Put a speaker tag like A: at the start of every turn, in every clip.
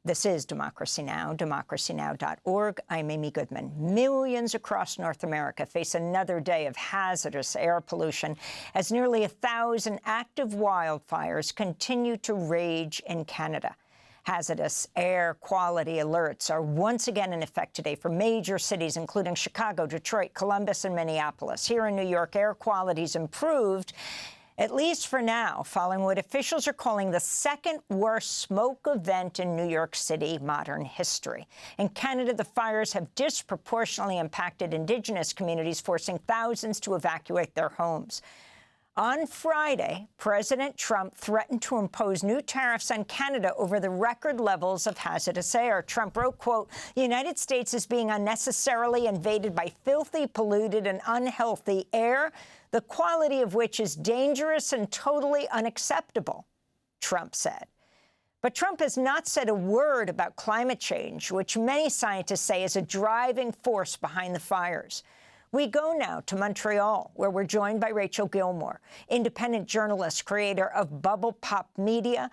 A: This is Democracy Now!, democracynow.org. I'm Amy Goodman. Millions across North America face another day of hazardous air pollution as nearly 1,000 active wildfires continue to rage in Canada. Hazardous air quality alerts are once again in effect today for major cities, including Chicago, Detroit, Columbus, and Minneapolis. Here in New York, air quality's improved, at least for now, following what officials are calling the second worst smoke event in New York City modern history. In Canada, the fires have disproportionately impacted Indigenous communities, forcing thousands to evacuate their homes. On Friday, President Trump threatened to impose new tariffs on Canada over the record levels of hazardous air. Trump wrote, quote, "The United States is being unnecessarily invaded by filthy, polluted, and unhealthy air, the quality of which is dangerous and totally unacceptable," Trump said. But Trump has not said a word about climate change, which many scientists say is a driving force behind the fires. We go now to Montreal, where we're joined by Rachel Gilmore, independent journalist, creator of Bubble Pop Media.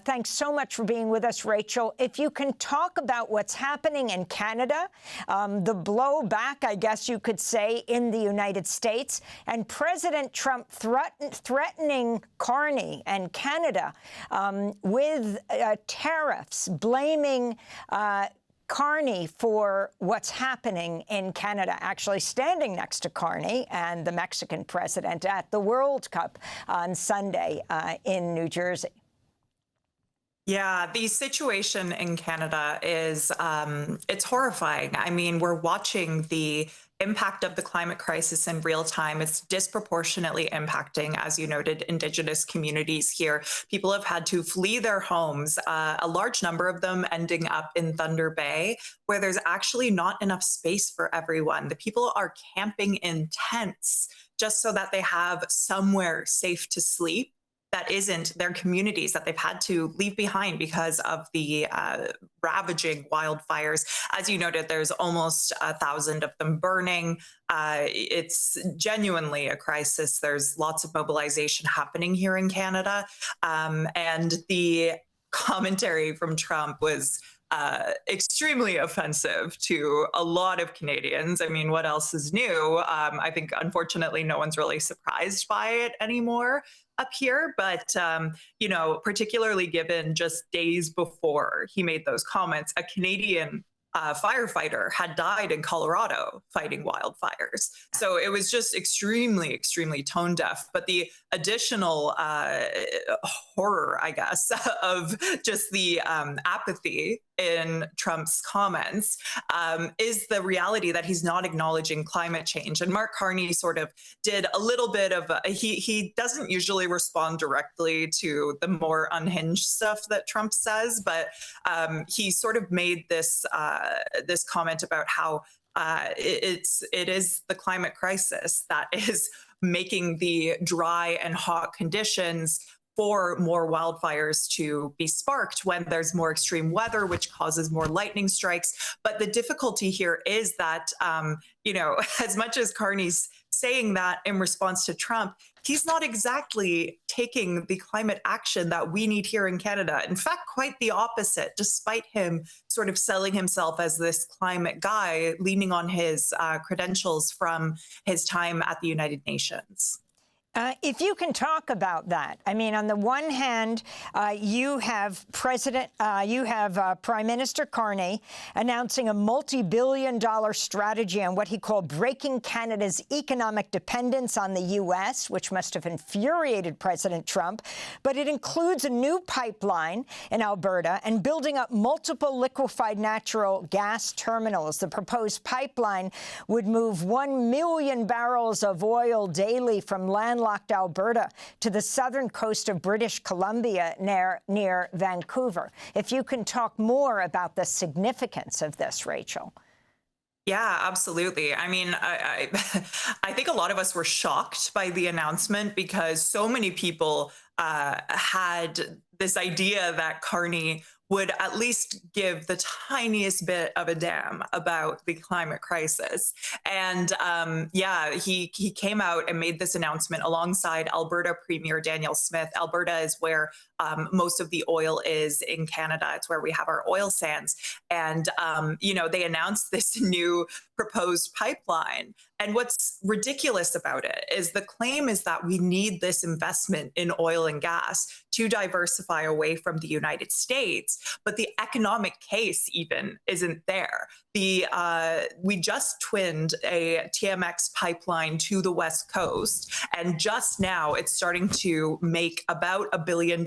A: Thanks so much for being with us, Rachel. If you can talk about what's happening in Canada, the blowback, I guess you could say, in the United States, and President Trump threatening Carney and Canada with tariffs, blaming Carney for what's happening in Canada, actually standing next to Carney and the Mexican president at the World Cup on Sunday in New Jersey.
B: Yeah, the situation in Canada is, it's horrifying. I mean, we're watching the impact of the climate crisis in real time. It's disproportionately impacting, as you noted, Indigenous communities here. People have had to flee their homes, a large number of them ending up in Thunder Bay, where there's actually not enough space for everyone. The people are camping in tents just so that they have somewhere safe to sleep that isn't their communities that they've had to leave behind because of the ravaging wildfires. As you noted, there's almost 1,000 of them burning. It's genuinely a crisis. There's lots of mobilization happening here in Canada. And the commentary from Trump was extremely offensive to a lot of Canadians. I mean, what else is new? I think, unfortunately, no one's really surprised by it anymore up here, but, you know, particularly given just days before he made those comments, a Canadian firefighter had died in Colorado fighting wildfires. So it was just extremely, extremely tone deaf. But the additional horror, I guess, of just the apathy in Trump's comments is the reality that he's not acknowledging climate change. And Mark Carney sort of did a little bit of he doesn't usually respond directly to the more unhinged stuff that Trump says, but he sort of made this this comment about how it is the climate crisis that is making the dry and hot conditions for more wildfires to be sparked when there's more extreme weather, which causes more lightning strikes. But the difficulty here is that, you know, as much as Carney's saying that in response to Trump, he's not exactly taking the climate action that we need here in Canada. In fact, quite the opposite, despite him sort of selling himself as this climate guy, leaning on his credentials from his time at the United Nations.
A: If you can talk about that, I mean, on the one hand, you have Prime Minister Carney announcing a multi-billion-dollar strategy on what he called breaking Canada's economic dependence on the U.S., which must have infuriated President Trump. But it includes a new pipeline in Alberta and building up multiple liquefied natural gas terminals. The proposed pipeline would move 1 million barrels of oil daily from landlocked Alberta to the southern coast of British Columbia near Vancouver. If you can talk more about the significance of this, Rachel.
B: Yeah, absolutely. I mean, I think a lot of us were shocked by the announcement because so many people had this idea that Carney would at least give the tiniest bit of a damn about the climate crisis. And yeah, he came out and made this announcement alongside Alberta Premier Daniel Smith. Alberta is where most of the oil is in Canada. It's where we have our oil sands. And, you know, they announced this new proposed pipeline. And what's ridiculous about it is the claim is that we need this investment in oil and gas to diversify away from the United States, but the economic case even isn't there. We just twinned a TMX pipeline to the West Coast, and just now it's starting to make about $1 billion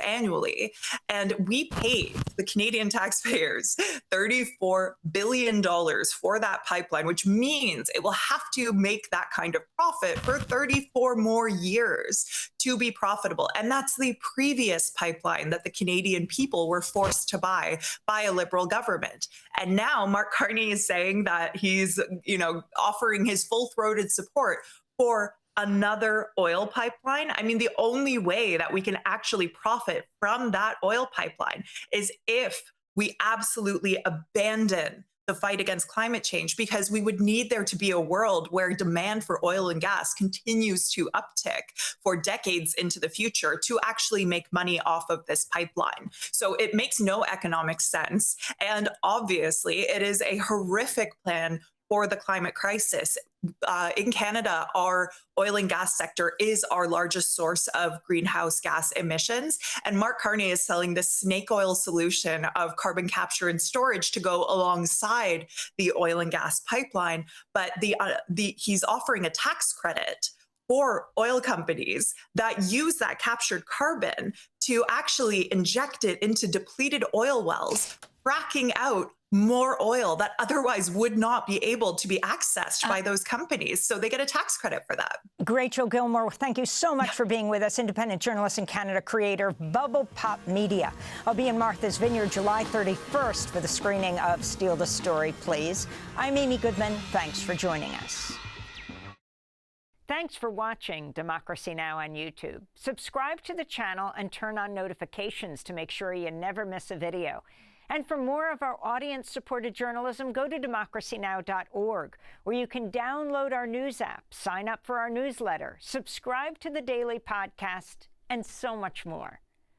B: annually. And we paid the Canadian taxpayers $34 billion for that pipeline, which means it will have to make that kind of profit for 34 more years to be profitable. And that's the previous pipeline that the Canadian people were forced to buy by a Liberal government. And now Mark Carney is saying that he's, you know, offering his full-throated support for another oil pipeline. I mean, the only way that we can actually profit from that oil pipeline is if we absolutely abandon the fight against climate change, because we would need there to be a world where demand for oil and gas continues to uptick for decades into the future to actually make money off of this pipeline. So it makes no economic sense. And obviously, it is a horrific plan for the climate crisis. In Canada, our oil and gas sector is our largest source of greenhouse gas emissions. And Mark Carney is selling this snake oil solution of carbon capture and storage to go alongside the oil and gas pipeline. But he's offering a tax credit for oil companies that use that captured carbon to actually inject it into depleted oil wells, fracking out more oil that otherwise would not be able to be accessed by those companies. So they get a tax credit for that.
A: Rachel Gilmore, thank you so much for being with us. Independent journalist in Canada, creator of Bubble Pop Media. I'll be in Martha's Vineyard July 31st for the screening of Steal the Story, Please. I'm Amy Goodman. Thanks for joining us. Thanks for watching Democracy Now! On YouTube. Subscribe to the channel and turn on notifications to make sure you never miss a video. And for more of our audience-supported journalism, go to democracynow.org, where you can download our news app, sign up for our newsletter, subscribe to the daily podcast, and so much more.